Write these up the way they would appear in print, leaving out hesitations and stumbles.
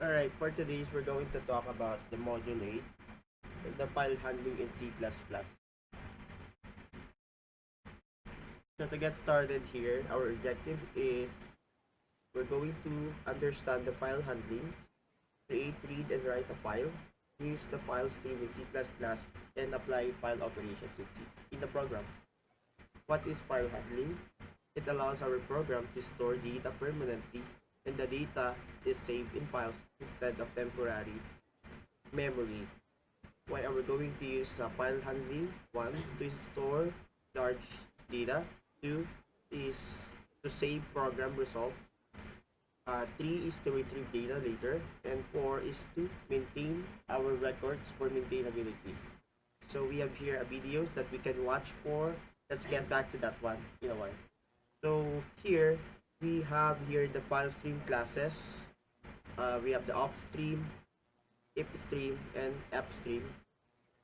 Alright, for today's we're going to talk about the module 8, the file handling in C++. So to get started here, our objective is we're going to understand the file handling, create, read, and write a file, use the file stream in C++, and apply file operations in the program. What is file handling? It allows our program to store data permanently, and the data is saved in files instead of temporary memory. Why are we going to use file handling? One, to store large data. Two is to save program results. Three is to retrieve data later. And four is to maintain our records for maintainability. So we have here videos that we can watch for. Let's get back to that one in a while. So here we have here the file stream classes. We have the upstream, ifstream, and fstream.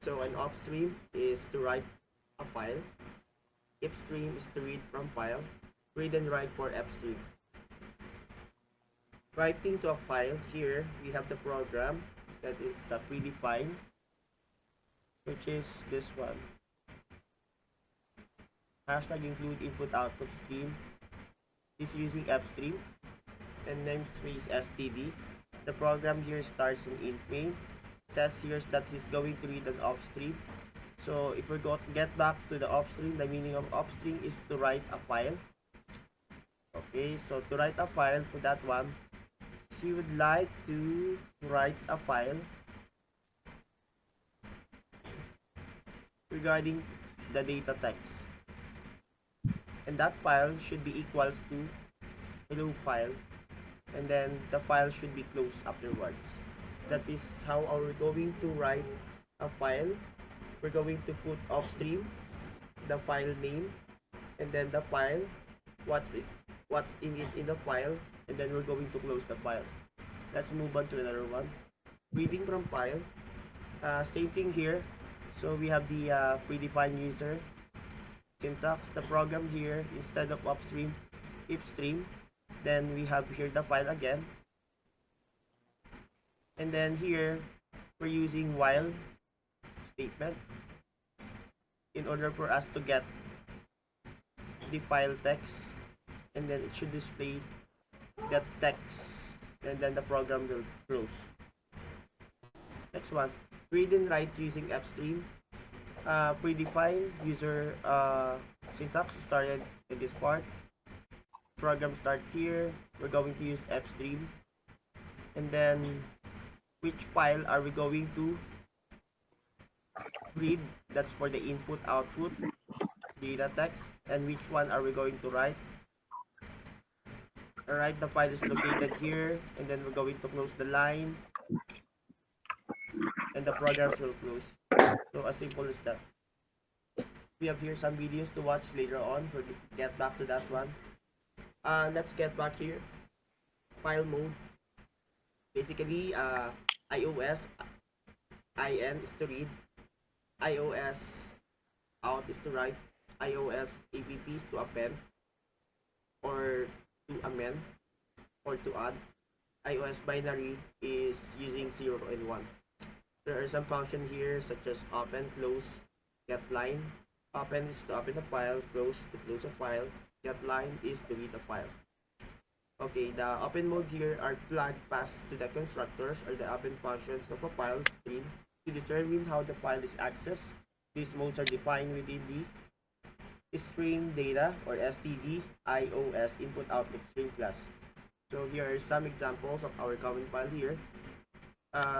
So an upstream is to write a file. Ifstream is to read from file. Read and write for fstream. Writing to a file, here we have the program that is predefined, which is this one. Hashtag include input output stream is using fstream and namespace std. The program here starts in int main. Says here that he's going to read an upstream. So if we get back to the upstream, the meaning of upstream is to write a file. Okay, so to write a file for that one, he would like to write a file regarding the data text. And that file should be equals to hello file, and then the file should be closed afterwards. That is how we're going to write a file. We're going to put upstream, the file name, and then the file, what's in it in the file, and then we're going to close the file. Let's move on to another one. Reading from file. Same thing here. So we have the predefined user syntax. The program here, instead of upstream, ifstream. Then we have here the file again. And then here, we're using while statement in order for us to get the file text, and then it should display the text, and then the program will close. Next one, read and write using fstream. Predefined user syntax started in this part. Program starts here. We're going to use fstream, and then which file are we going to read? That's for the input output data text. And which one are we going to write? Alright, the file is located here, and then we're going to close the line, and the programs will close. So as simple as that. We have here some videos to watch later on. We'll get back to that one. Let's get back here. File mode. Basically, iOS in is to read, iOS out is to write, iOS app is to append or to amend or to add. iOS binary is using 0 and 1. There are some functions here such as open, close, get line. Open is to open a file, close to close a file, get line is to read a file. Okay, the open mode here are flagged passed to the constructors or the open functions of a file stream to determine how the file is accessed. These modes are defined within the stream data or std iOS input output stream class. So here are some examples of our common file here.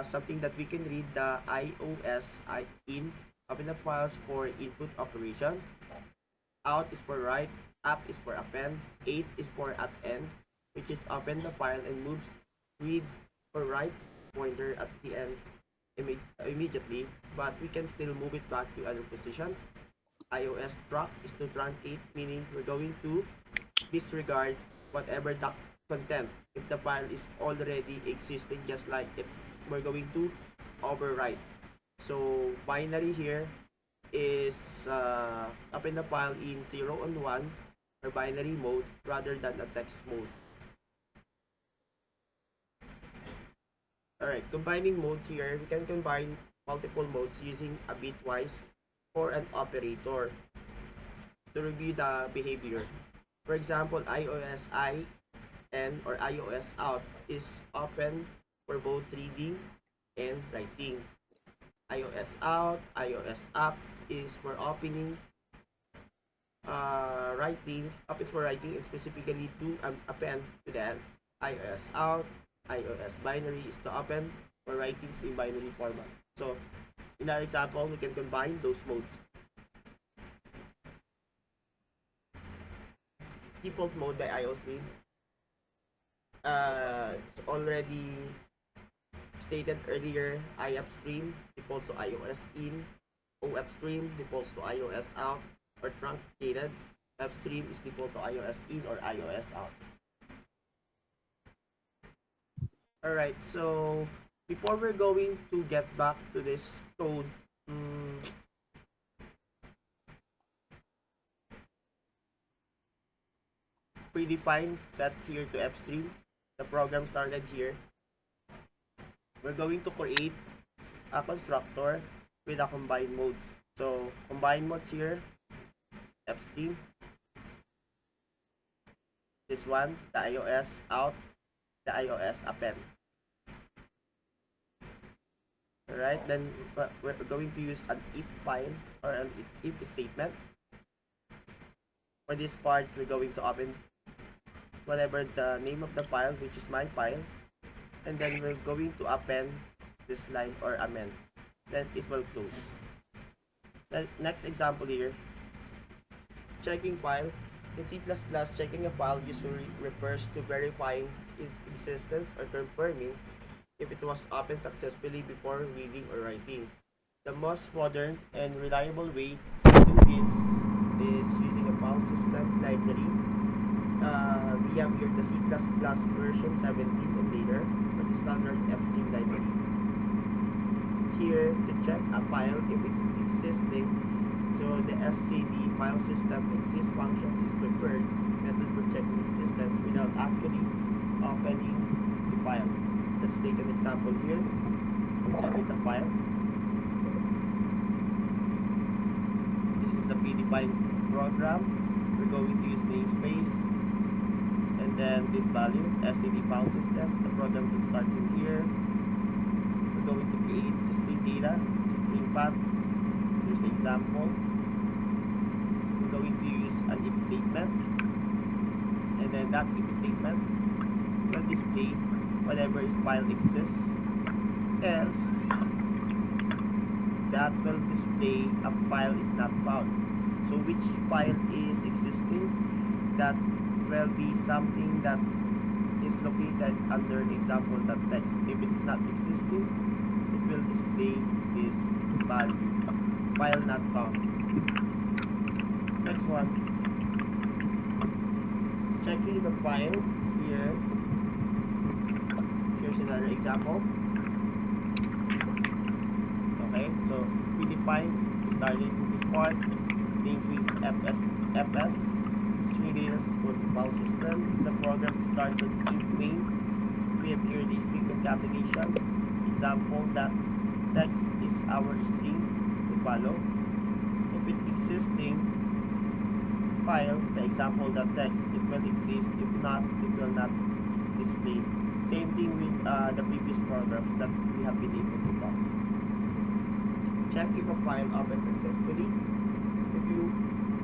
Something that we can read, the iOS in open the files for input operation. Out is for write, up is for append, 8 is for at end, which is open the file and moves read or write pointer at the end immediately, but we can still move it back to other positions. iOS truck is to truncate, meaning we're going to disregard whatever the content if the file is already existing, just like we're going to overwrite. So binary here is open the file in 0 and 1 or binary mode rather than a text mode. Alright, combining modes here, we can combine multiple modes using a bitwise for an operator to review the behavior. For example, iOS I and or iOS out is open for both reading and writing. iOS out, iOS up is for opening, writing, up is for writing, and specifically to append to that. iOS out, iOS binary is to open for writings in binary format. So, in our example, we can combine those modes. Default mode by iOStream. It's already stated earlier, iAppStream defaults to iOS in, OAppStream defaults to iOS out or truncated. AppStream is default to iOS in or iOS out. Alright, so before we're going to get back to this code, predefined set here to AppStream. The program started here. We're going to create a constructor with a combined modes. So combined modes here, AppStream. This one, the iOS out, the iOS append. Alright, then we're going to use an if file or an if statement. For this part, we're going to open whatever the name of the file, which is my file, and then we're going to append this line or amend. Then it will close. The next example here, checking file. In C++, checking a file usually refers to verifying its existence or confirming if it was opened successfully before reading or writing. The most modern and reliable way to do this is using a file system library. We have here the C++ version 17 and later for the standard AppStream library. Here to check a file if it is existing, so the scd file system exist function is preferred method for checking existence without actually opening the file. Let's take an example here. Checking the file. This is the predefined program. We're going to use namespace and then this value, scd file system. The program starts in here. We're going to create string data, string path. Here's the example. We're going to use an if statement, and then that if statement will display whatever is file exists, else that will display a file is not found. So which file is existing? That will be something that is located under example.txt. If it's not existing, it will display this value, file not found. Next one, checking the file here. Here's another example. Okay, so we define starting with this part, namespace fs, string data was the file system. The program starts with if main. We have here these string concatenations. Example that text is our string to follow. If it existing file, the example that text, it will exist. If not, it will not display. Same thing with the previous programs that we have been able to talk. Check if a file opens successfully. If you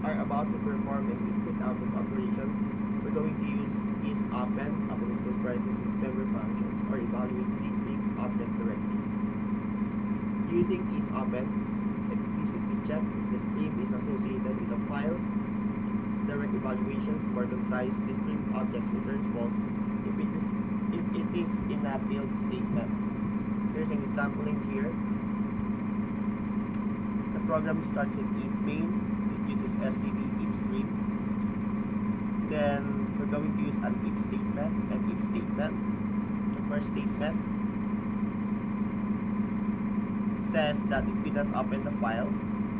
are about to perform an input-output operation, we're going to use isOpen, open close parentheses, member functions, or evaluate the string object directly. Using isOpen, explicitly check if the string is associated with a file. Direct evaluations more concise. The string object returns false if it is in a build statement. Here's an example in here. The program starts in if main. It uses std if string. Then we're going to use an if statement. An if statement. The first statement says that it did not open the file.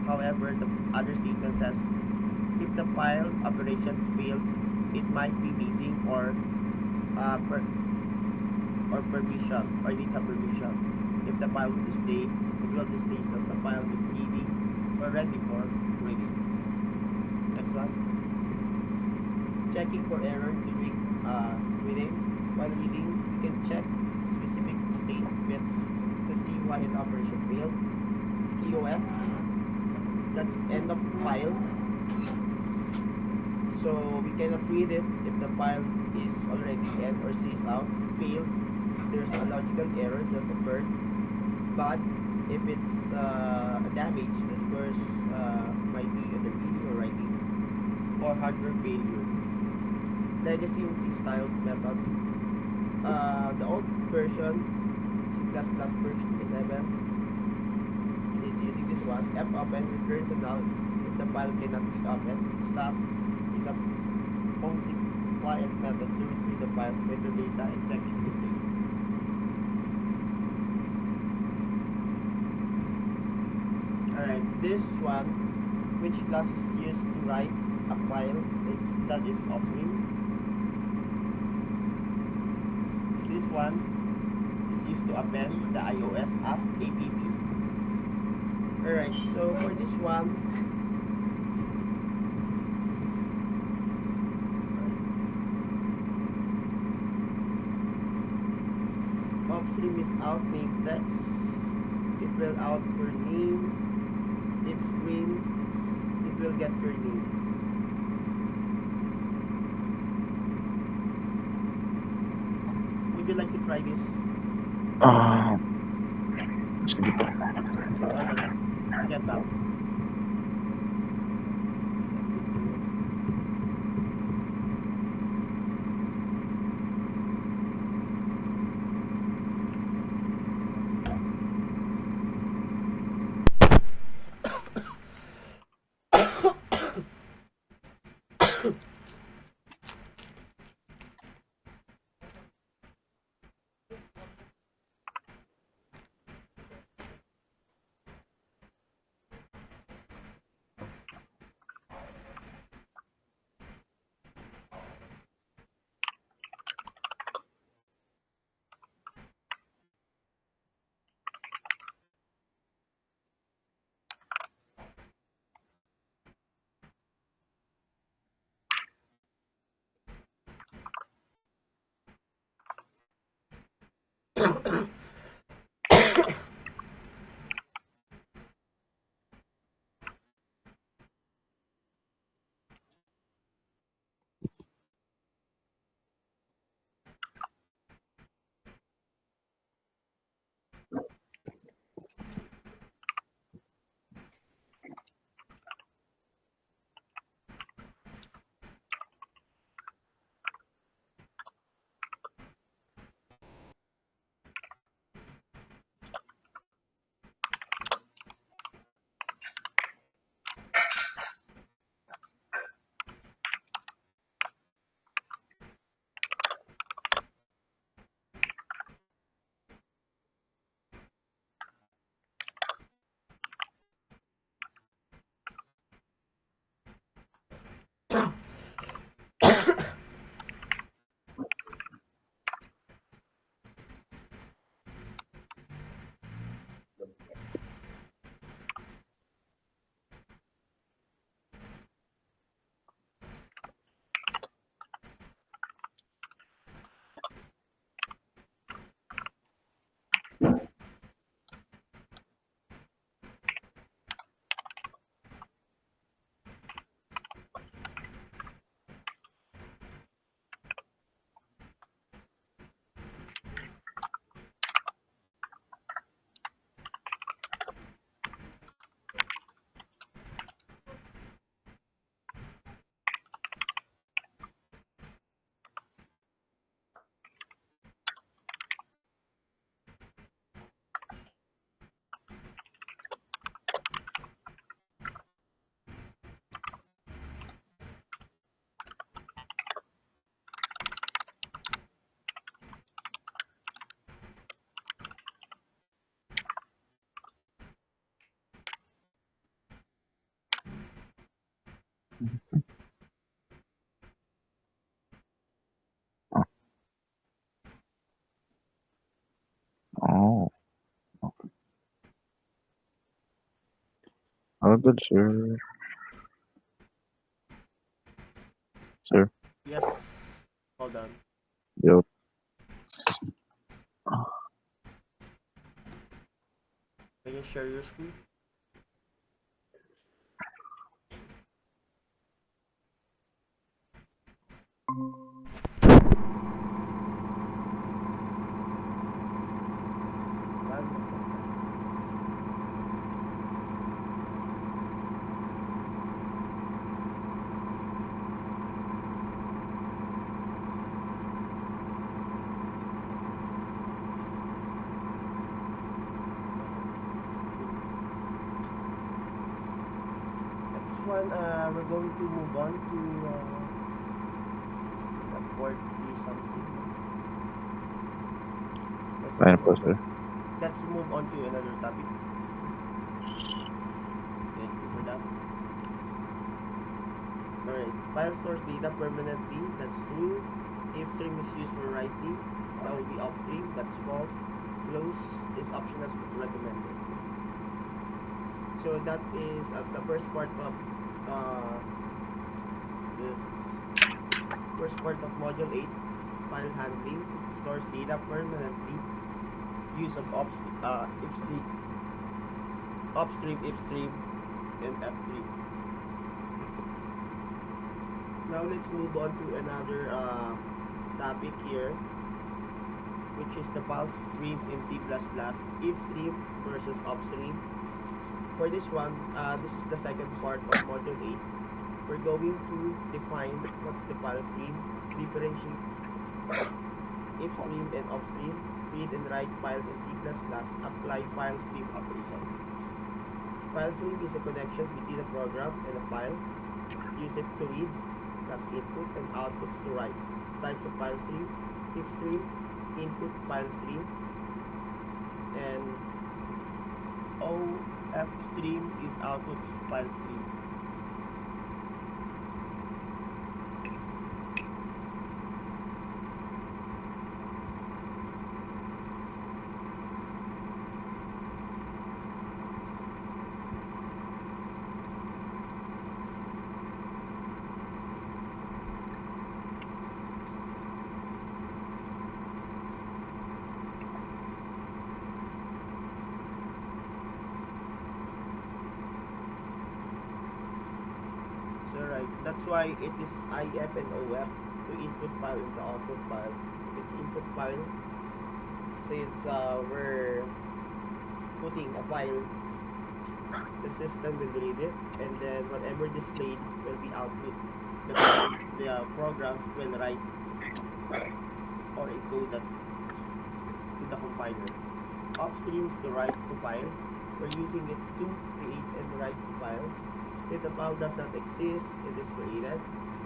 However, the other statement says if the file operations failed, it might be missing or or permission or needs a permission. If the file will display, it will display that the file is ready or ready for release. Next one. Checking for error during reading. While reading, you can check specific statements to see why an operation failed. EOF, that's end of file. So we cannot read it if the file is already end or sees out, failed. There's a logical error that occurred. But if it's a damage that occurs, might be either reading or writing, or hardware failure. Legacy and C styles methods. The old version, C++ version 11, is using this one. fopen returns a null if the file cannot be opened. Stop is a POSIX client method to retrieve the file with the data and check its state. Alright, this one, which class is used to write a file, that is Upstream. This one is used to append the iOS app, app. Alright, so for this one, Upstream is out name text. It will out your name. If stream, it will get your name. Would you like to try this? Sige po. Get back. All good, sir. Sir. Yes. Hold on. Yup. Can you share your screen? Next one, we're going to move on to port something. Fine po, sir. Let's move on to another topic. Thank you for that. Alright, file stores data permanently. That's true. If stream is used for writing, that will be upstream. That's false. Close is optional as recommended. So that is the first part of this first part of module 8, file handling. It stores data permanently. Use of upstream, ifstream, and f3. Now let's move on to another topic here, which is the file streams in C++, ifstream versus upstream. For this one, this is the second part of module 8. We're going to define what's the file stream, differentiate ifstream and upstream, read and write files in C++, apply file stream operation. File stream is a connection between a program and a file. Use it to read, that's input, and outputs to write. Types of file stream, ifstream, input file stream, and OFstream is output file stream. That's why it is IF and OF to input file into output file. If it's input file, since we're putting a file, the system will read it, and then whatever displayed will be output. The program will write or encode that to the compiler. Upstreams to write to file. We're using it to create and write to file. If the file does not exist, it is created.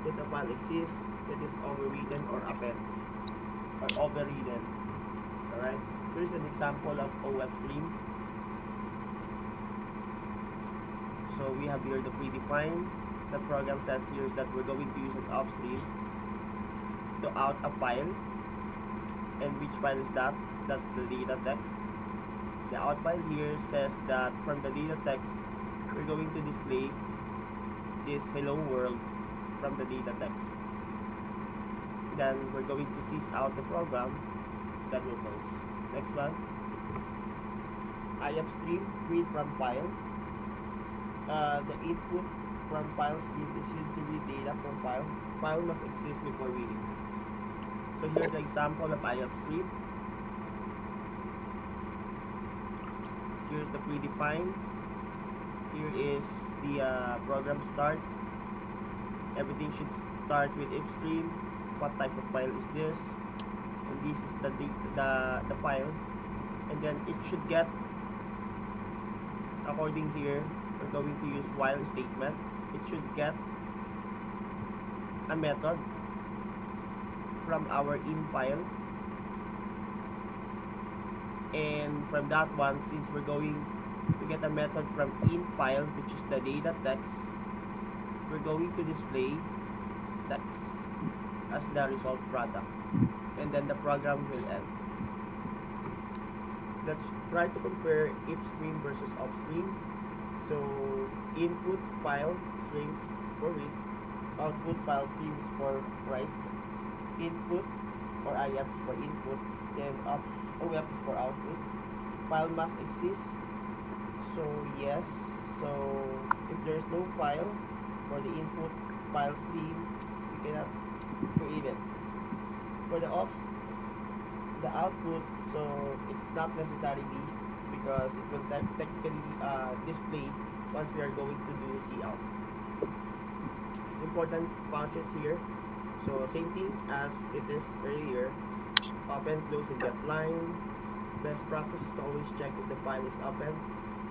If the file exists, it is overridden or append or overridden. Alright? Here's an example of OFstream. So we have here the predefined. The program says here is that we're going to use an upstream to out a file. And which file is that? That's the data text. The out file here says that from the data text, we're going to display this hello world from the data text. Then we're going to sys out the program that will close. Next one. IFstream, read from file. The input from file stream is used to read data from file. File must exist before reading. So here's the example of IFstream. Here's the predefined. Here is the program start. Everything should start with ifstream. What type of file is this? And this is the file. And then it should get, according here, we're going to use while statement. It should get a method from our in file. And from that one, since we're going to get a method from in file, which is the data text, we're going to display text as the result product, and then the program will end. Let's try to compare ifstream versus upstream. So input file streams for read, output file streams for write, input or IF is for input, then OF is for output. File must exist. So yes, so if there's no file for the input file stream, you cannot create it. For the ops, the output, so it's not necessarily because it will technically display once we are going to do cout. Important functions here. So same thing as it is earlier. Open, close, and get line. Best practice is to always check if the file is open.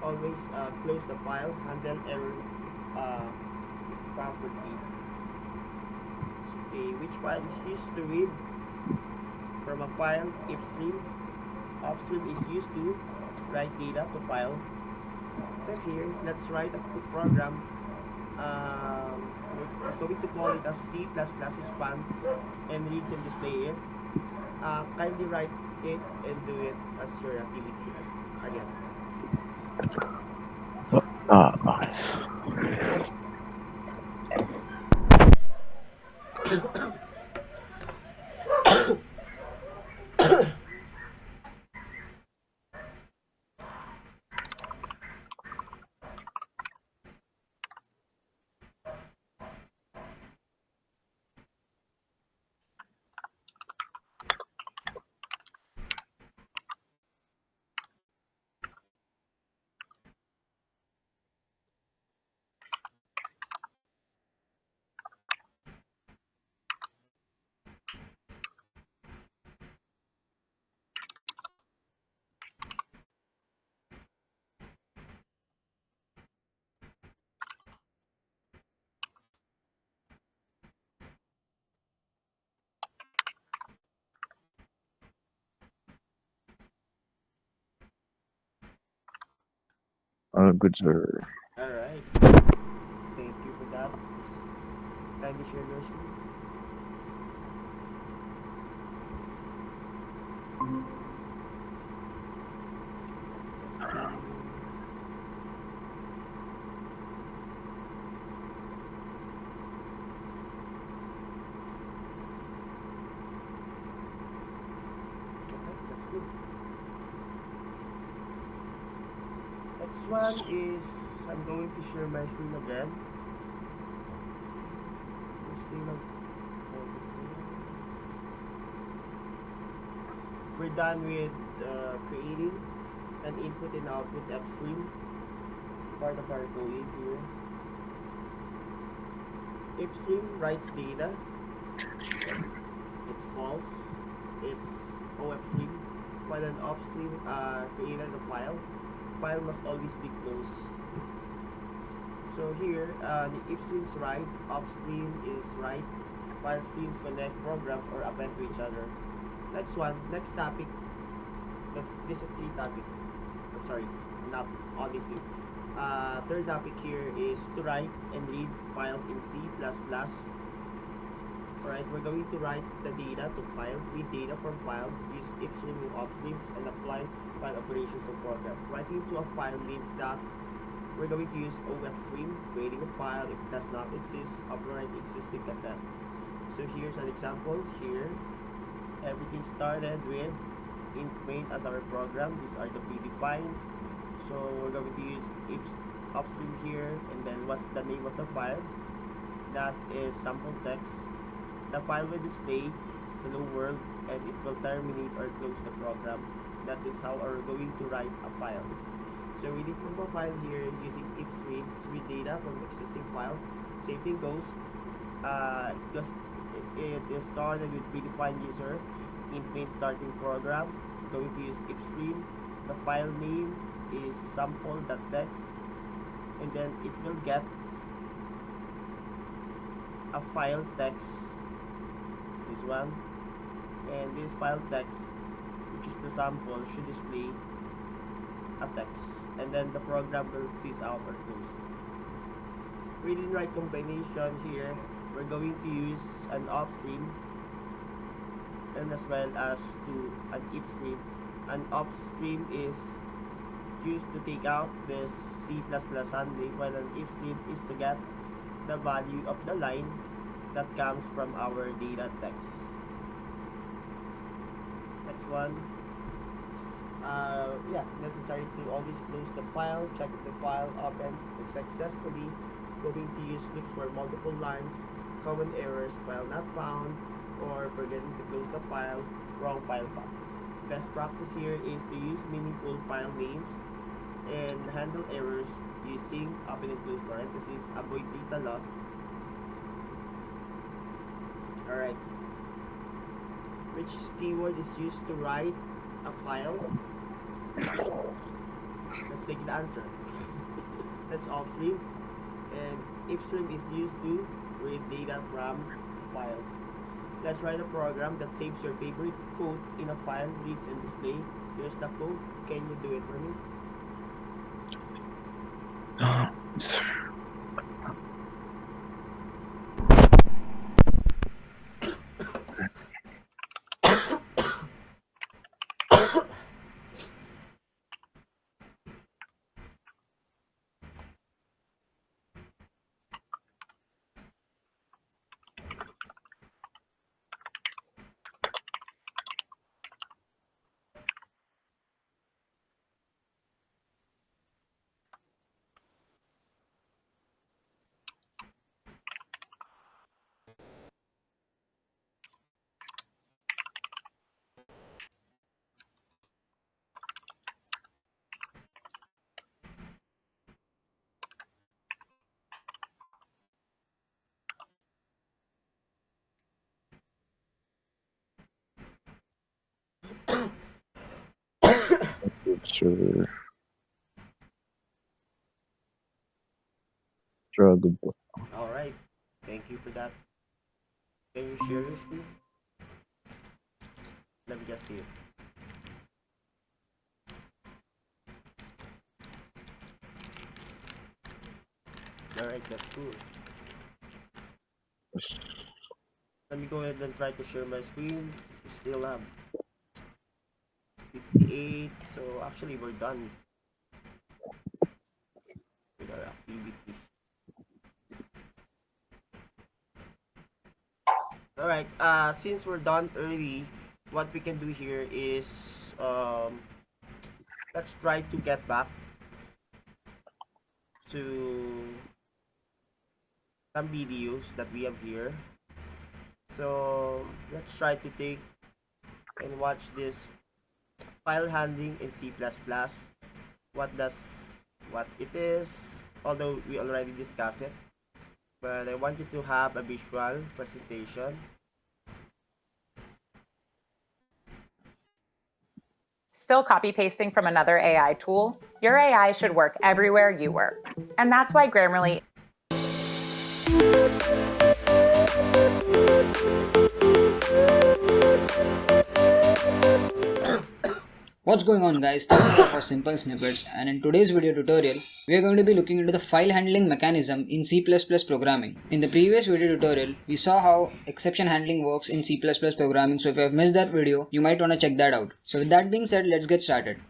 Always close the file. Handle error property. Okay, which file is used to read from a file? Upstream. Upstream is used to write data to file. So here, let's write a program. We're going to call it as C++ span and reads and display it. Kindly write it and do it as your activity again. Okay. Good, sir. Alright. Thank you for that. Kindly share your screen. Let's see. Okay, that's good. Next one is I'm going to share my screen again. We're done with creating an input and output upstream. Part of our code here. Upstream writes data. It's false. It's OFstream. While an upstream created a file. File must always be closed. So here, the upstream is right, upstream is right, file streams connect programs or append to each other. Next one, next topic. This is three topic. I'm sorry, not only two. Third topic here is to write and read files in C++. Alright, we're going to write the data to file, read data from file, use upstream and upstreams, and apply file operations to program. Writing to a file means that we're going to use OFstream, creating a file if it does not exist, overwrite existing content. So here's an example. Here, everything started with int main as our program. These are the predefined. So we're going to use upstream here, and then what's the name of the file? That is sample text. The file will display hello world, and it will terminate or close the program. That is how we're going to write a file. So reading from a file here using upstream to read data from the existing file. Same thing goes. Just it is started with predefined user int main starting program. We're going to use upstream. The file name is sample.txt, and then it will get a file text. This one, and this file text, which is the sample, should display a text, and then the program will cease out or close. Read and write combination here, we're going to use an upstream and as well as to an upstream. An upstream is used to take out this C++ handling, while an if string is to get the value of the line that comes from our data text. Next one. Yeah, necessary to always close the file, check if the file opened if successfully, going to use loops for multiple lines, common errors, file not found, or forgetting to close the file, wrong file path. Best practice here is to use meaningful file names and handle errors using open and close parentheses, avoid data loss. Alright. Which keyword is used to write a file? Let's take the answer. That's offstream. And ifstream is used to read data from a file. Let's write a program that saves your favorite code in a file, reads and display. Here's the code. Can you do it for me? Sir. Good, sir. Struggle. Alright. Thank you for that. Can you share your screen? Let me just see it. Alright, that's cool. Let me go ahead and try to share my screen. We still have 58, so actually we're done with our activity. Alright, since we're done early, what we can do here is let's try to get back to some videos that we have here. So let's try to take and watch this file handling in C++. What it is, although we already discussed it, but I want you to have a visual presentation. Still copy pasting from another AI tool? Your AI should work everywhere you work. And that's why Grammarly What's going on, guys? Time here for simple snippets, and in today's video tutorial we are going to be looking into the file handling mechanism in C++ programming. In the previous video tutorial we saw how exception handling works in C++ programming, so if you have missed that video you might want to check that out. So with that being said, let's get started.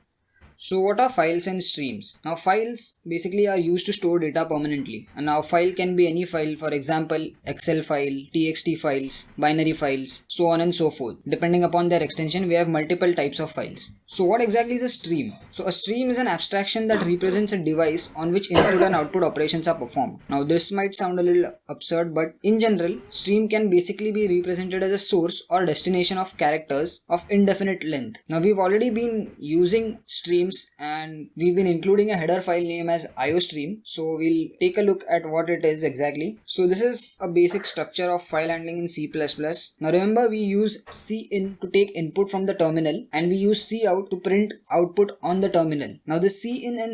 So what are files and streams? Now files basically are used to store data permanently, and now file can be any file, for example Excel file, TXT files, binary files, so on and so forth. Depending upon their extension we have multiple types of files. So what exactly is a stream? So a stream is an abstraction that represents a device on which input and output operations are performed. Now this might sound a little absurd, but in general stream can basically be represented as a source or destination of characters of indefinite length. Now we've already been using streams and we've been including a header file name as iostream, so we'll take a look at what it is exactly. So this is a basic structure of file handling in C++. Now remember, we use cin to take input from the terminal and we use cout to print output on the terminal. Now the cin and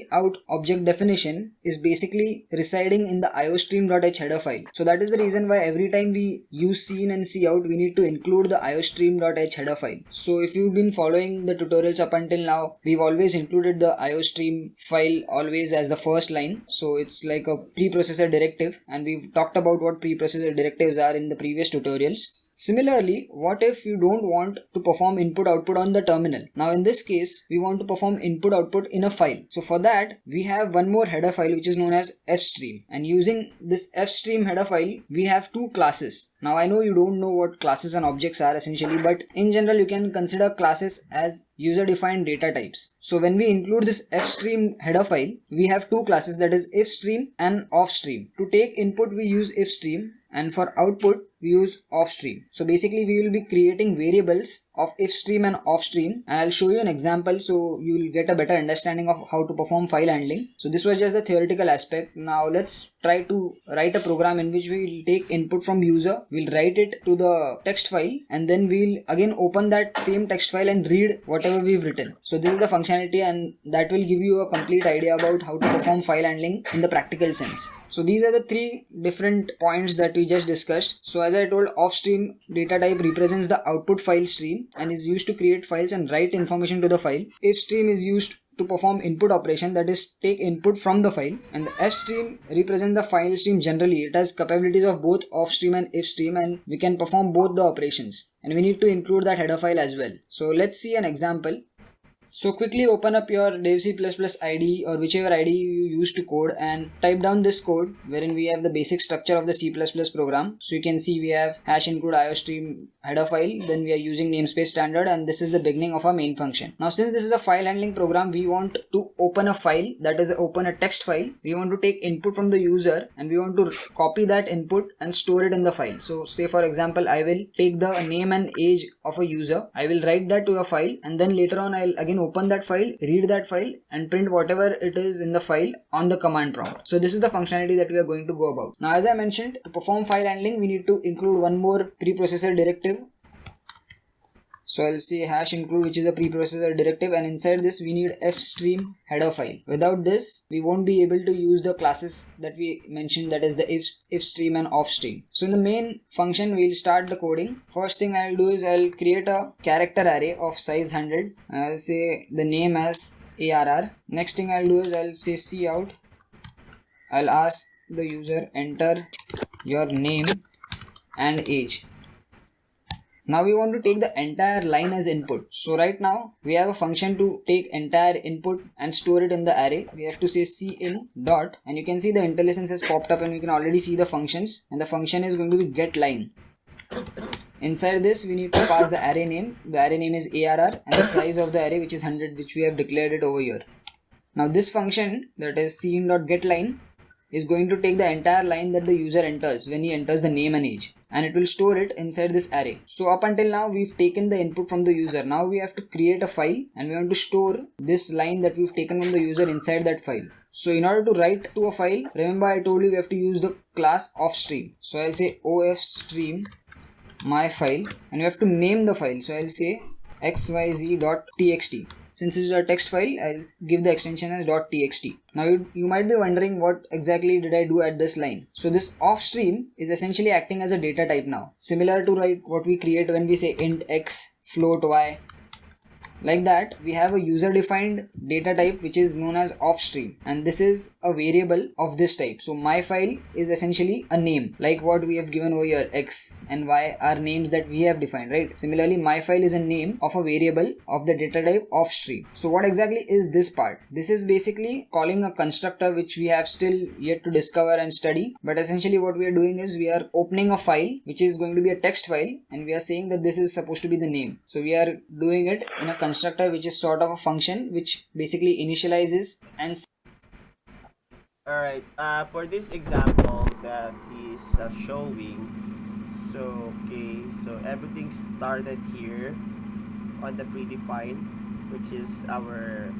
cout object definition is basically residing in the iostream.h header file. So that is the reason why every time we use cin and cout we need to include the iostream.h header file. So if you've been following the tutorials up until now, we've always included the iostream file always as the first line. So it's like a preprocessor directive, and we've talked about what preprocessor directives are in the previous tutorials. Similarly, what if you don't want to perform input output on the terminal? Now in this case, we want to perform input output in a file. So for that, we have one more header file which is known as fstream. And using this fstream header file, we have two classes. Now I know you don't know what classes and objects are essentially, but in general you can consider classes as user defined data types. So when we include this fstream header file, we have two classes, that is ifstream and offstream. To take input we use ifstream, and for output we use offstream. So basically we will be creating variables of ifstream and offstream, and I'll show you an example so you will get a better understanding of how to perform file handling. So this was just the theoretical aspect. Now let's try to write a program in which we will take input from user, we'll write it to the text file, and then we'll again open that same text file and read whatever we've written. So this is the functionality, and that will give you a complete idea about how to perform file handling in the practical sense. So these are the three different points that we just discussed. So as I told, offstream data type represents the output file stream and is used to create files and write information to the file. Ifstream is used to perform input operation, that is take input from the file, and the fstream represents the file stream generally. It has capabilities of both offstream and ifstream, and we can perform both the operations, and we need to include that header file as well. So let's see an example. So quickly open up your Dev C++ IDE or whichever IDE you use to code and type down this code wherein we have the basic structure of the C++ program. So you can see we have hash include iostream header file, then we are using namespace standard, and this is the beginning of our main function. Now since this is a file handling program, we want to open a file, that is open a text file. We want to take input from the user and we want to copy that input and store it in the file. So say for example, I will take the name and age of a user, I will write that to a file, and then later on I'll again open that file, read that file, and print whatever it is in the file on the command prompt. So this is the functionality that we are going to go about. Now as I mentioned, to perform file handling we need to include one more preprocessor directive. So I'll say hash include, which is a preprocessor directive, and inside this we need fstream header file. Without this we won't be able to use the classes that we mentioned, that is the ifstream and offstream. So in the main function we'll start the coding. First thing I'll do is I'll create a character array of size 100. I'll say the name as ARR. Next thing I'll do is I'll say cout. I'll ask the user enter your name and age. Now we want to take the entire line as input. So right now we have a function to take entire input and store it in the array. We have to say cin dot, and you can see the IntelliSense has popped up and you can already see the functions, and the function is going to be getLine. Inside this we need to pass the array name. The array name is ARR and the size of the array, which is 100, which we have declared it over here. Now this function, that is cin.getLine, is going to take the entire line that the user enters when he enters the name and age, and it will store it inside this array. So up until now we've taken the input from the user. Now we have to create a file and we want to store this line that we've taken from the user inside that file. So in order to write to a file, remember I told you we have to use the class offstream. So I'll say ofstream my file, and we have to name the file. So I'll say xyz.txt. Since this is a text file, I'll give the extension as .txt. Now you might be wondering what exactly did I do at this line. So this offstream is essentially acting as a data type now, similar to what we create when we say int x, float y. Like that, we have a user defined data type which is known as offstream, and this is a variable of this type. So my file is essentially a name, like what we have given over here. X and y are names that we have defined, right? Similarly, my file is a name of a variable of the data type offstream. So what exactly is this part? This is basically calling a constructor which we have still yet to discover and study, but essentially what we are doing is we are opening a file which is going to be a text file, and we are saying that this is supposed to be the name. So we are doing it in a constructor which is sort of a function which basically initializes and Alright, for this example that he's showing, so everything started here on the predefined, which is our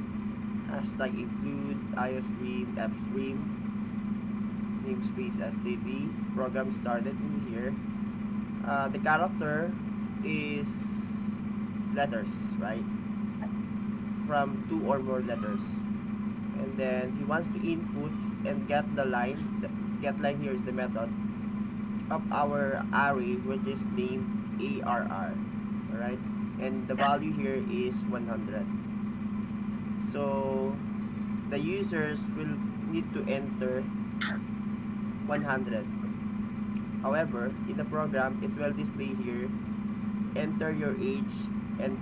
hashtag include iostream fstream namespace std. Program started in here. The character is letters, right? From 2 or more letters, and then he wants to input and get the line. The get line here is the method of our array, which is named ARR, alright, and the value here is 100. So the users will need to enter 100 However, in the program, it will display here, enter your age and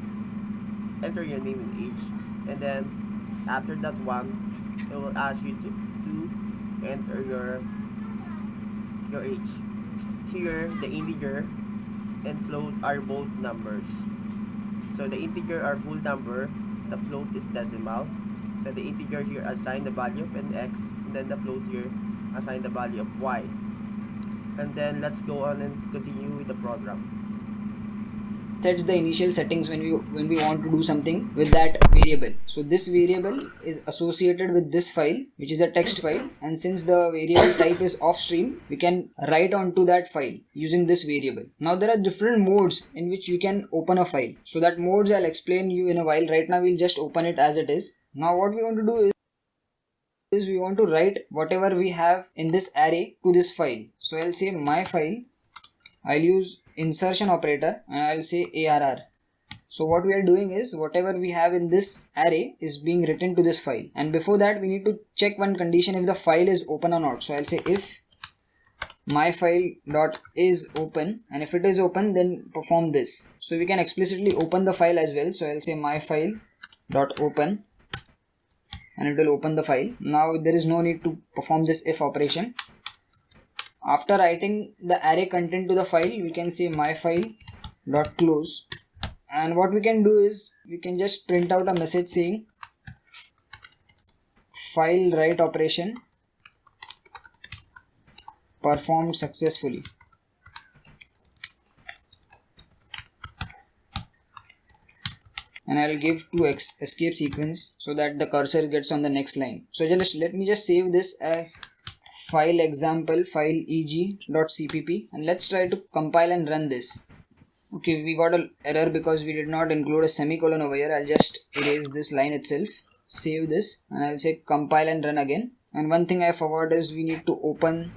enter your name and age, and then after that one, it will ask you to enter your age. Here, the integer and float are both numbers. So the integer are full number, the float is decimal. So the integer here assign the value of an x, and then the float here assign the value of y. And then let's go on and continue with the program. Sets the initial settings when we want to do something with that variable. So this variable is associated with this file, which is a text file, and since the variable type is off stream, we can write onto that file using this variable. Now there are different modes in which you can open a file. So that modes I'll explain you in a while. Right now we'll just open it as it is. Now what we want to do is we want to write whatever we have in this array to this file. So I'll say my file, I'll use insertion operator, and I'll say ARR. So what we are doing is whatever we have in this array is being written to this file, and before that we need to check one condition if the file is open or not. So I'll say if my file dot is open, and if it is open then perform this. So we can explicitly open the file as well. So I'll say my file dot open, and it will open the file. Now there is no need to perform this if operation. After writing the array content to the file, we can say my file dot close, and what we can do is we can just print out a message saying file write operation performed successfully. And I'll give two escape sequence so that the cursor gets on the next line. So just let me just save this as file example file eg.cpp, and let's try to compile and run this. Okay, we got an error because we did not include a semicolon over here. I'll just erase this line itself, save this, and I'll say compile and run again. And one thing I forgot is we need to open,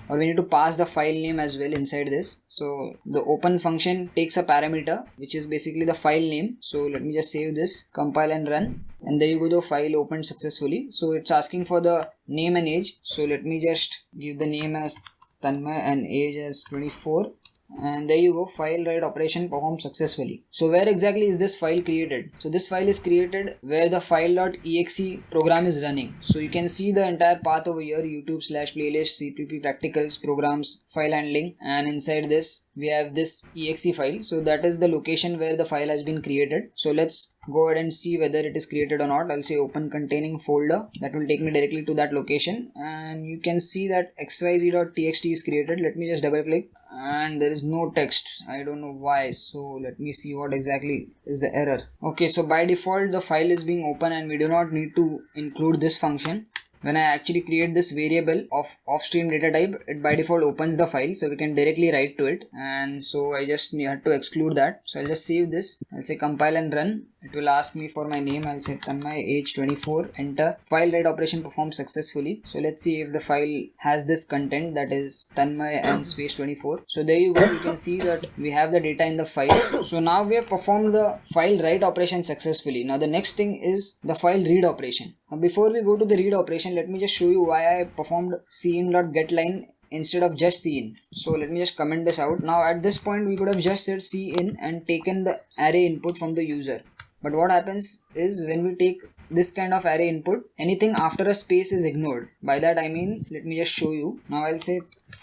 or we need to pass the file name as well inside this. So the open function takes a parameter which is basically the file name. So let me just save this, compile and run, and there you go, the file opened successfully. So it's asking for the name and age. So let me just give the name as Tanmay and age as 24, and there you go, file write operation performed successfully. So where exactly is this file created? So this file is created where the file.exe program is running. So you can see the entire path over here, YouTube/playlist, CPP practicals, programs, file handling, and inside this we have this exe file. So that is the location where the file has been created. So let's go ahead and see whether it is created or not. I'll say open containing folder. That will take me directly to that location, and you can see that xyz.txt is created. Let me just double click, and there is no text. I don't know why. So let me see what exactly is the error. Okay, so by default the file is being open and we do not need to include this function. When I actually create this variable of off-stream data type, it by default opens the file, so we can directly write to it, and so I just had to exclude that. So I'll just save this. I'll say compile and run. It will ask me for my name. I'll say Tanmay, age 24, enter. File write operation performed successfully. So let's see if the file has this content, that is Tanmay and space 24. So there you go, you can see that we have the data in the file. So now we have performed the file write operation successfully. Now the next thing is the file read operation. Now before we go to the read operation, let me just show you why I performed cin.getLine instead of just cin. So let me just comment this out. Now at this point we could have just said cin and taken the array input from the user. But what happens is when we take this kind of array input, anything after a space is ignored. By that I mean, let me just show you. Now I'll say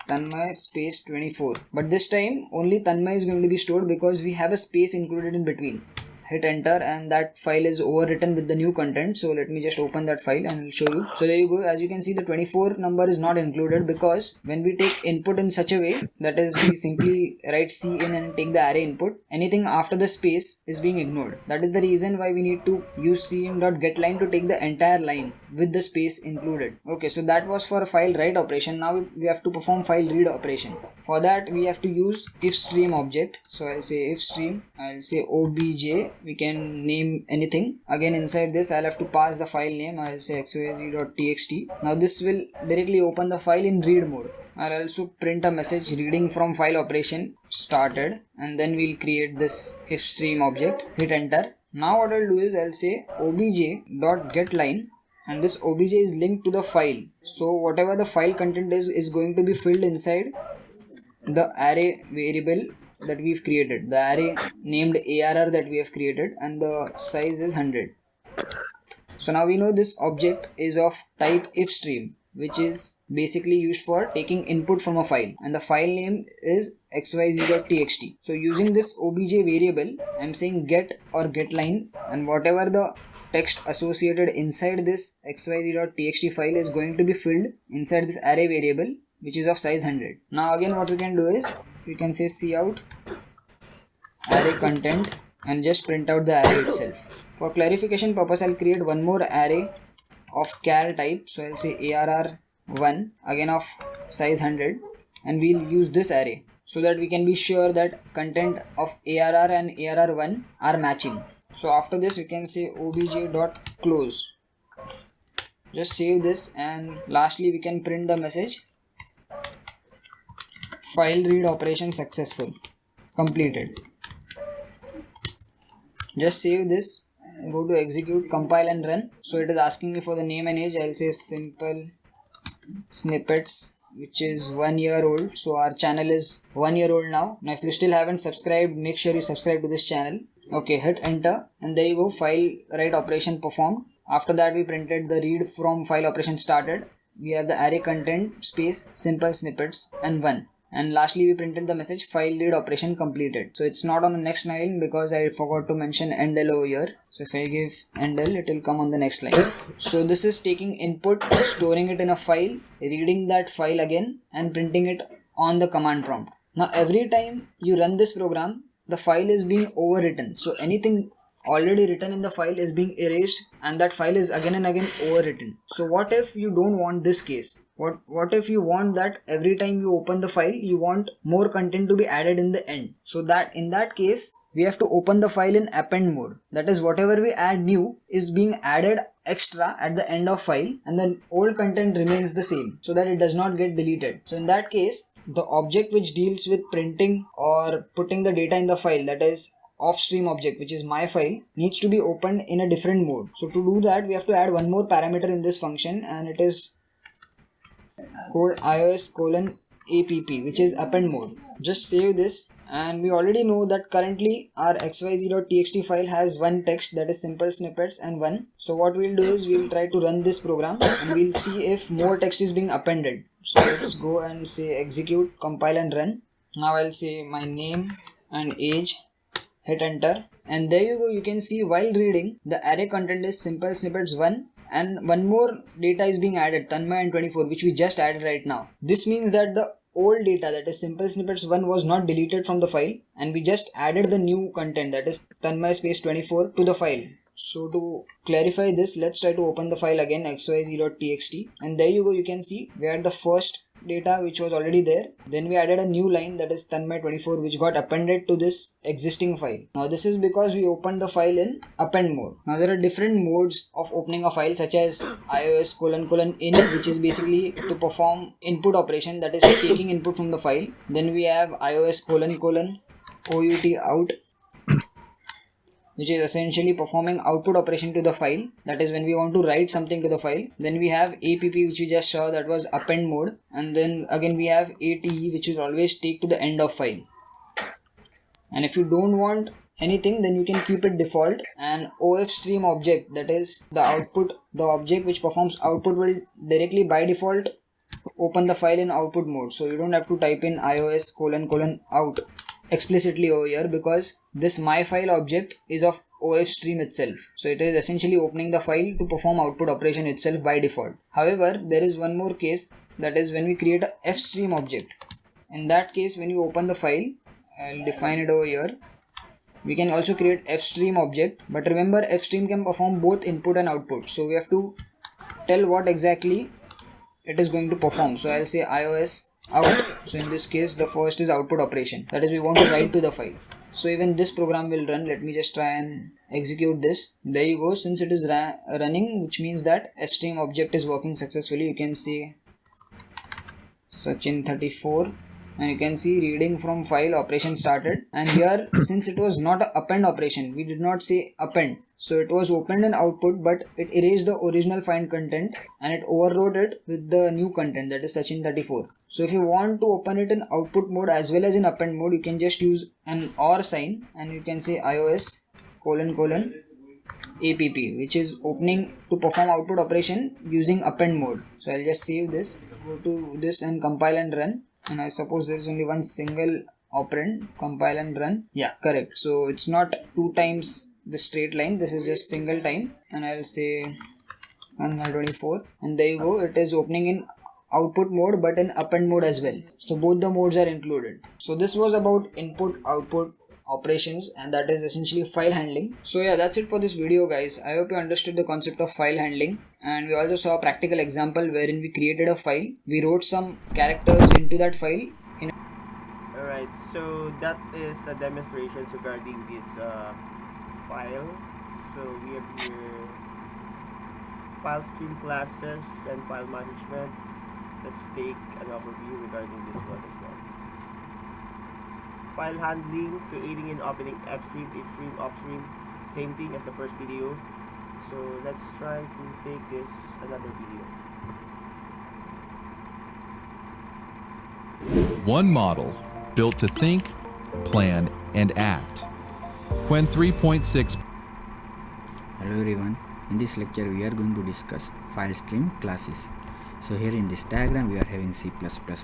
Tanmay space 24. But this time only Tanmay is going to be stored because we have a space included in between. Hit enter and that file is overwritten with the new content. So let me just open that file and I'll show you. So there you go. As you can see, the 24 number is not included because when we take input in such a way, that is we simply write cin and take the array input, anything after the space is being ignored. That is the reason why we need to use cin.getLine to take the entire line with the space included. Okay, so that was for a file write operation. Now we have to perform file read operation. For that we have to use ifstream object. So I'll say ifstream, I'll say obj, we can name anything. Again inside this I'll have to pass the file name. I'll say xyz.txt. Now this will directly open the file in read mode. I'll also print a message reading from file operation started, and then we'll create this ifstream object. Hit enter. Now what I'll do is I'll say obj.getLine, and this obj is linked to the file. So whatever the file content is going to be filled inside the array variable that we've created, the array named ARR that we have created, and the size is 100. So now we know this object is of type ifstream, which is basically used for taking input from a file, and the file name is xyz.txt. So using this obj variable, I'm saying get or getLine, and whatever the text associated inside this xyz.txt file is going to be filled inside this array variable, which is of size 100. Now again what we can do is we can say cout array content and just print out the array itself. For clarification purpose, I'll create one more array of char type, so I'll say arr1 again of size 100, and we'll use this array so that we can be sure that content of arr and arr1 are matching. So after this we can say obj.close, just save this, and lastly we can print the message file read operation successful completed. Just save this, go to execute, compile and run. So it is asking me for the name and age. I'll say simple snippets, which is 1 year old. So our channel is 1 year old now. Now if you still haven't subscribed, make sure you subscribe to this channel. Okay, hit enter, and there you go, file write operation performed. After that we printed the read from file operation started. We have the array content space simple snippets and 1. And lastly we printed the message file read operation completed. So it's not on the next line because I forgot to mention endl over here. So if I give endl, it will come on the next line. So this is taking input, storing it in a file, reading that file again, and printing it on the command prompt. Now every time you run this program, the file is being overwritten. So anything already written in the file is being erased, and that file is again and again overwritten. So what if you don't want this case? What if you want that every time you open the file, you want more content to be added in the end? So that in that case, we have to open the file in append mode. That is, whatever we add new is being added extra at the end of file, and the old content remains the same so that it does not get deleted. So in that case, the object which deals with printing or putting the data in the file, that is offstream object, which is my file, needs to be opened in a different mode. So to do that, we have to add one more parameter in this function, and it is called ios::app, which is append mode. Just save this, and we already know that currently our xyz.txt file has one text, that is simple snippets and 1. So what we'll do is we'll try to run this program and we'll see if more text is being appended. So let's go and say execute, compile and run. Now I'll say my name and age, hit enter, and there you go. You can see while reading, the array content is simple snippets 1, and one more data is being added, Tanmay and 24, which we just added right now. This means that the old data, that is simple snippets 1, was not deleted from the file, and we just added the new content, that is Tanmay space 24, to the file. So to clarify this, let's try to open the file again, xyz.txt, and there you go. You can see we had the first data which was already there, then we added a new line, that is Tanmay 24, which got appended to this existing file. Now this is because we opened the file in append mode. Now there are different modes of opening a file, such as ios::in, which is basically to perform input operation, that is taking input from the file. Then we have ios::out out, which is essentially performing output operation to the file, that is when we want to write something to the file. Then we have app, which we just saw, that was append mode, and then again we have ate, which will always take to the end of file. And if you don't want anything, then you can keep it default, and ofstream object, that is the output, the object which performs output, will directly by default open the file in output mode. So you don't have to type in ios::out explicitly over here, because this my file object is of ofstream itself. So it is essentially opening the file to perform output operation itself by default. However, there is one more case, that is when we create a fstream object. In that case, when you open the file, I'll define it over here, we can also create fstream object, but remember fstream can perform both input and output. So we have to tell what exactly it is going to perform. So I'll say ios out. So in this case, the first is output operation, that is we want to write to the file. So even this program will run. Let me just try and execute this. There you go. Since it is running, which means that fstream object is working successfully. You can see Sachin 34 and you can see reading from file operation started. And here, since it was not a append operation, we did not say append, so it was opened in output, but it erased the original file content and it overrode it with the new content, that is Sachin 34. So if you want to open it in output mode as well as in append mode, you can just use an OR sign and you can say iOS : app, which is opening to perform output operation using append mode. So I'll just save this, go to this and compile and run, and I suppose there is only one single operand. Compile and run. Yeah, correct. So it's not 2 times the straight line, this is just single time, and I will say 124, and there you go, it is opening in output mode but in append mode as well. So both the modes are included. So this was about input output operations, and that is essentially file handling. So yeah, that's it for this video, guys. I hope you understood the concept of file handling, and we also saw a practical example wherein we created a file, we wrote some characters into that file. Alright, so that is a demonstration regarding this file. So we have here file stream classes and file management. Let's take an overview regarding this one as well. File handling to aiding in opening upstream, midstream, upstream, same thing as the first video. So let's try to take this another video. One model built to think, plan, and act. Qwen 3.6. Hello everyone, in this lecture we are going to discuss file stream classes. So here in this diagram we are having C++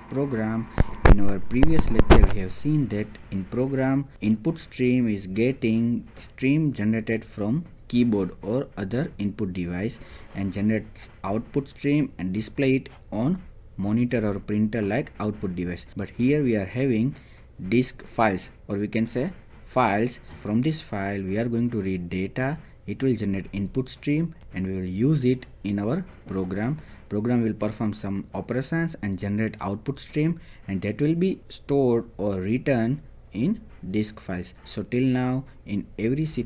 program. In our previous lecture we have seen that in program input stream is getting stream generated from keyboard or other input device and generates output stream and display it on monitor or printer like output device. But here we are having disk files, or we can say files. From this file we are going to read data, it will generate input stream and we will use it in our program. Program will perform some operations and generate output stream, and that will be stored or written in disk files. So till now in every C++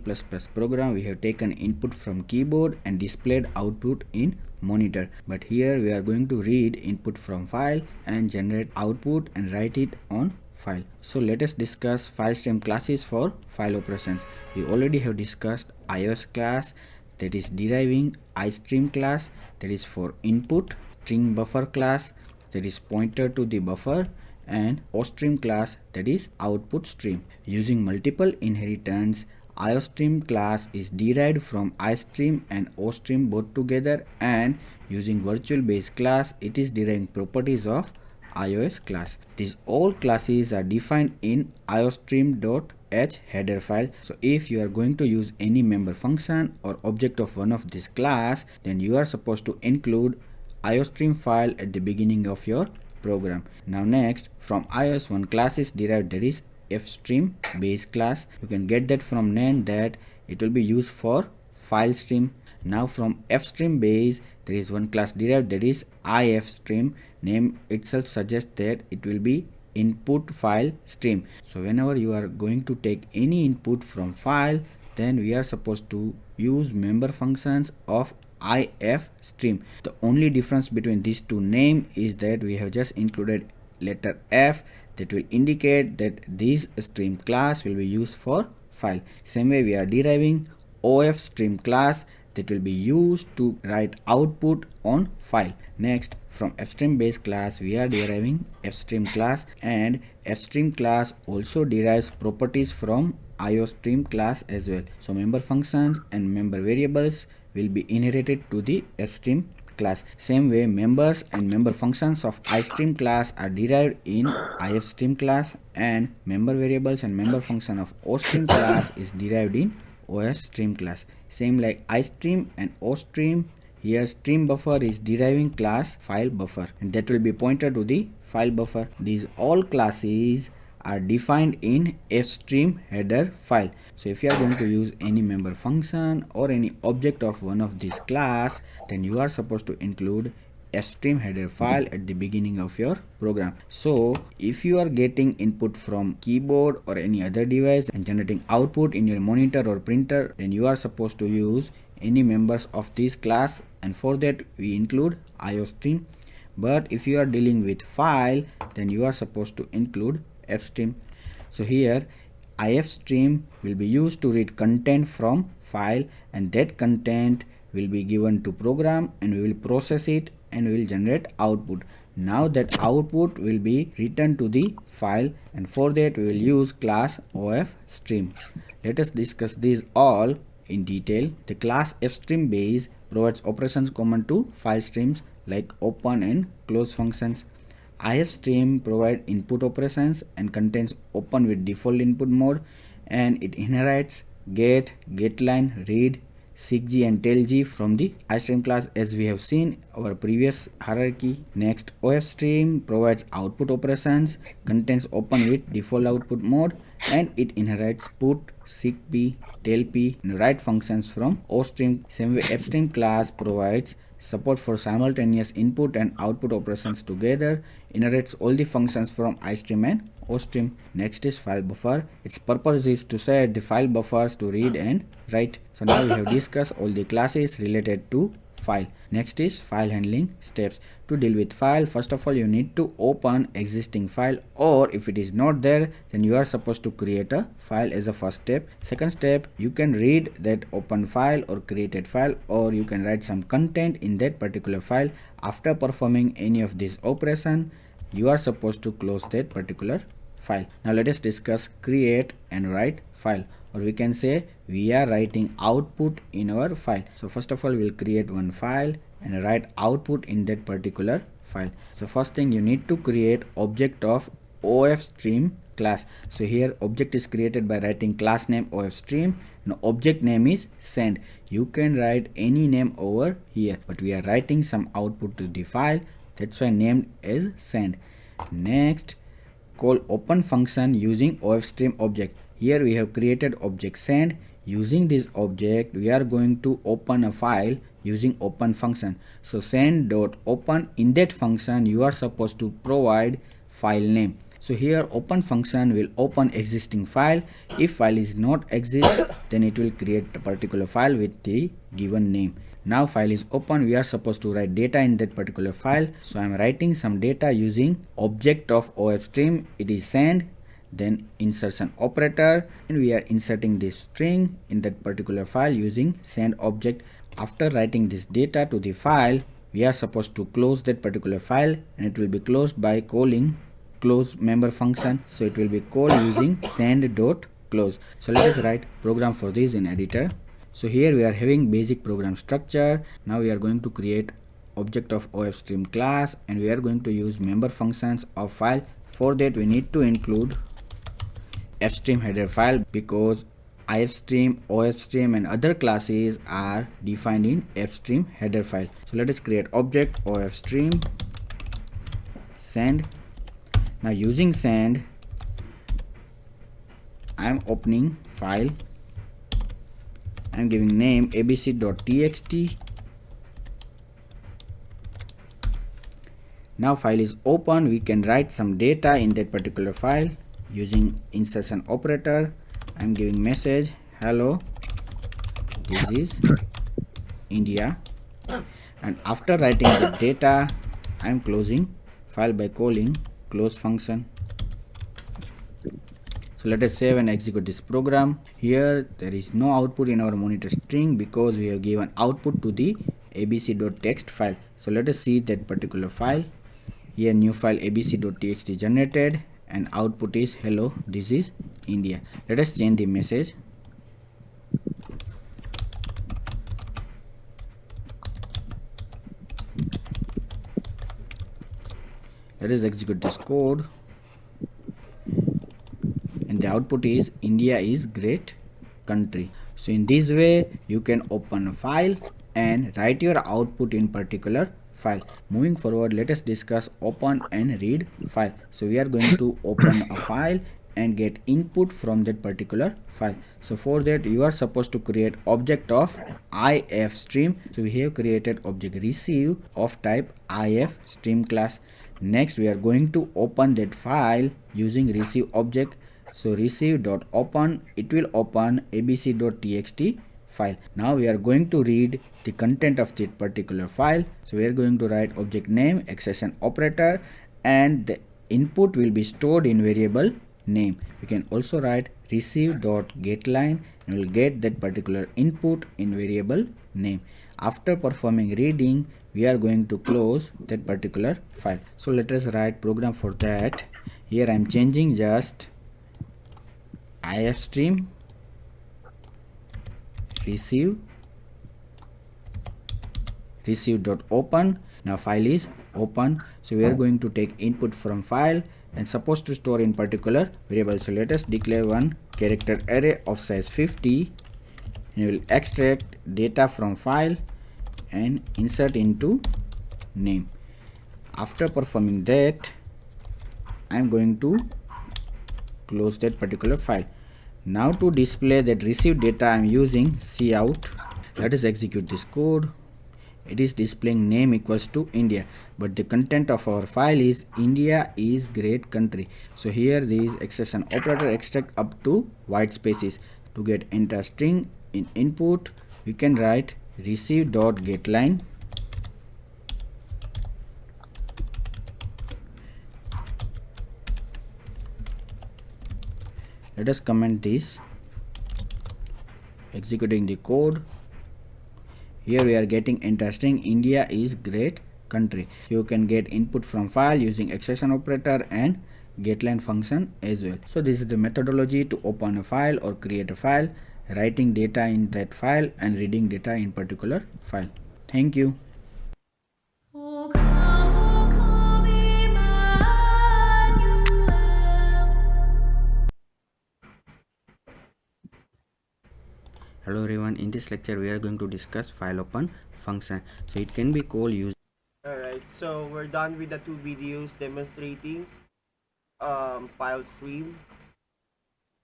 program we have taken input from keyboard and displayed output in monitor, but here we are going to read input from file and generate output and write it on file. So let us discuss file stream classes for file operations. We already have discussed iOS class, that is deriving iStream class, that is for input, string buffer class, that is pointer to the buffer, and OStream class, that is output stream. Using multiple inheritance, iOStream class is derived from iStream and OStream both together, and using virtual base class it is deriving properties of iOS class. These all classes are defined in iostream.h header file. So if you are going to use any member function or object of one of this class, then you are supposed to include iostream file at the beginning of your program. Now next, from iOS one class is derived, that is fstream base class. You can get that from name that it will be used for file stream. Now from fstream base there is one class derived, that is ifstream. Name itself suggests that it will be input file stream. So whenever you are going to take any input from file, then we are supposed to use member functions of ifstream. The only difference between these two names is that we have just included letter F, that will indicate that this stream class will be used for file. Same way we are deriving ofstream class, that will be used to write output on file. Next, from fstream base class we are deriving fstream class, and fstream class also derives properties from iostream class as well. So member functions and member variables will be inherited to the fstream class. Same way members and member functions of iStream class are derived in ifstream class, and member variables and member function of OStream class is derived in OStream class. Same like iStream and OStream, here stream buffer is deriving class file buffer, and that will be pointed to the file buffer. These all classes are defined in fstream header file. So if you are going to use any member function or any object of one of these class, then you are supposed to include fstream header file at the beginning of your program. So if you are getting input from keyboard or any other device and generating output in your monitor or printer, then you are supposed to use any members of this class, and for that we include iostream. but if you are dealing with file, then you are supposed to include fstream. So here ifstream will be used to read content from file, and that content will be given to program, and we will process it and we will generate output. Now that output will be returned to the file, and for that we will use class ofstream. Let us discuss these all in detail. The class fstream base provides operations common to file streams like open and close functions. ifstream provides input operations and contains open with default input mode, and it inherits get, getLine, read, seekg and tailg from the ifstream class, as we have seen our previous hierarchy. Next, ofstream provides output operations, contains open with default output mode, and it inherits put, seekp, tailp and write functions from ostream. Same way, fstream class provides support for simultaneous input and output operations together, inherits all the functions from ifstream and ostream. Next is file buffer. Its purpose is to set the file buffers to read and write. So now we have discussed all the classes related to file. Next is file handling steps. To deal with file, first of all you need to open existing file, or if it is not there, then you are supposed to create a file as a first step. Second step, you can read that open file or created file, or you can write some content in that particular file. After performing any of these operation, you are supposed to close that particular file. Now let us discuss create and write file, or we can say we are writing output in our file. So first of all, we will create one file and write output in that particular file. So first thing, you need to create object of ofstream class. So here object is created by writing class name ofstream, and object name is send. You can write any name over here, but we are writing some output to the file, that's why named as send. Next, call open function using ofstream object. Here we have created object send. Using this object, we are going to open a file using open function. So send.open, in that function you are supposed to provide file name. So here open function will open existing file. If file is not exist, then it will create a particular file with the given name. Now file is open, we are supposed to write data in that particular file. So I am writing some data using object of ofstream. It is send, then insertion operator, and we are inserting this string in that particular file using send object. After writing this data to the file, we are supposed to close that particular file, and it will be closed by calling close member function. So it will be called using send.close. So let us write program for this in editor. So here we are having basic program structure. Now we are going to create object of ofstream class, and we are going to use member functions of file. For that we need to include fstream header file, because ifstream, ofstream and other classes are defined in fstream header file. So let us create object ofstream send. Now using send, I am opening file. I am giving name abc.txt. Now file is open, we can write some data in that particular file using insertion operator. I am giving message hello, this is India, and after writing the data, I am closing file by calling close function. So let us save and execute this program. Here there is no output in our monitor string because we have given output to the abc.txt file. So let us see that particular file. Here new file abc.txt generated, and output is hello, this is India. Let us change the message. Let us execute this code, and the output is India is great country. So in this way you can open a file and write your output in particular file. Moving forward, let us discuss open and read file. So we are going to open a file and get input from that particular file. So for that you are supposed to create object of ifstream. So we have created object receive of type ifstream class. Next we are going to open that file using receive object. So receive.open, it will open abc.txt file. Now we are going to read the content of that particular file. So we are going to write object name, exception operator, and the input will be stored in variable name. We can also write receive.getLine and we'll get that particular input in variable name. After performing reading, we are going to close that particular file. So let us write program for that. Here I am changing just ifstream receive.open. Now file is open, so we are going to take input from file and supposed to store in particular variable. So let us declare one character array of size 50 and we will extract data from file and insert into name. After performing that, I am going to close that particular file. Now to display that received data, I am using cout. Let us execute this code. It is displaying name equals to India, but the content of our file is India is great country. So here this exception operator extract up to white spaces. To get enter string in input, we can write receive.getLine let us comment this, executing the code. Here we are getting enter string India is great country. You can get input from file using exception operator and getLine function as well. So this is the methodology to open a file or create a file, writing data in that file and reading data in particular file. Thank you. Hello everyone, in this lecture we are going to discuss file open function. So it can be called using. Alright, so we're done with the two videos demonstrating file stream.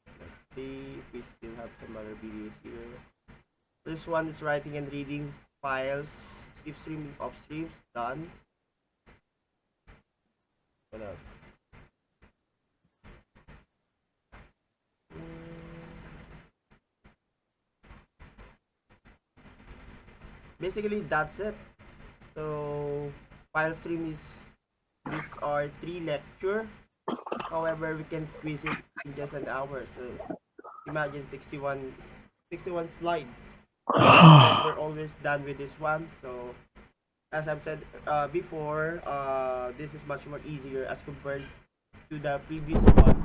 Let's see if we still have some other videos here. This one is writing and reading files, slipstream, upstreams, done. What else? Basically that's it. So file stream is, these are 3 lecture, however we can squeeze it in just an hour. So imagine 61 slides. But we're always done with this one. So as I've said before, this is much more easier as compared to the previous one,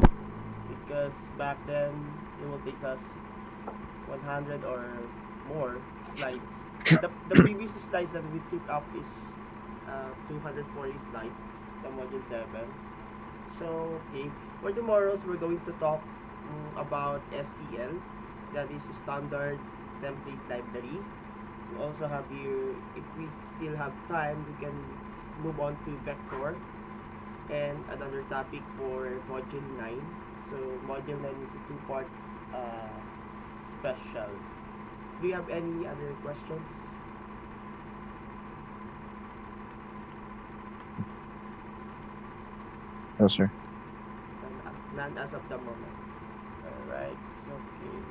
because back then it will take us 100 or more slides. The previous slides that we took up is 240 slides, the module 7. So okay, for tomorrow's we're going to talk about STL, that is standard template library. We also have here, if we still have time, we can move on to vector and another topic for module 9. So module 9 is a 2-part special. Do you have any other questions? No, sir. None as of the moment. Alright, so okay.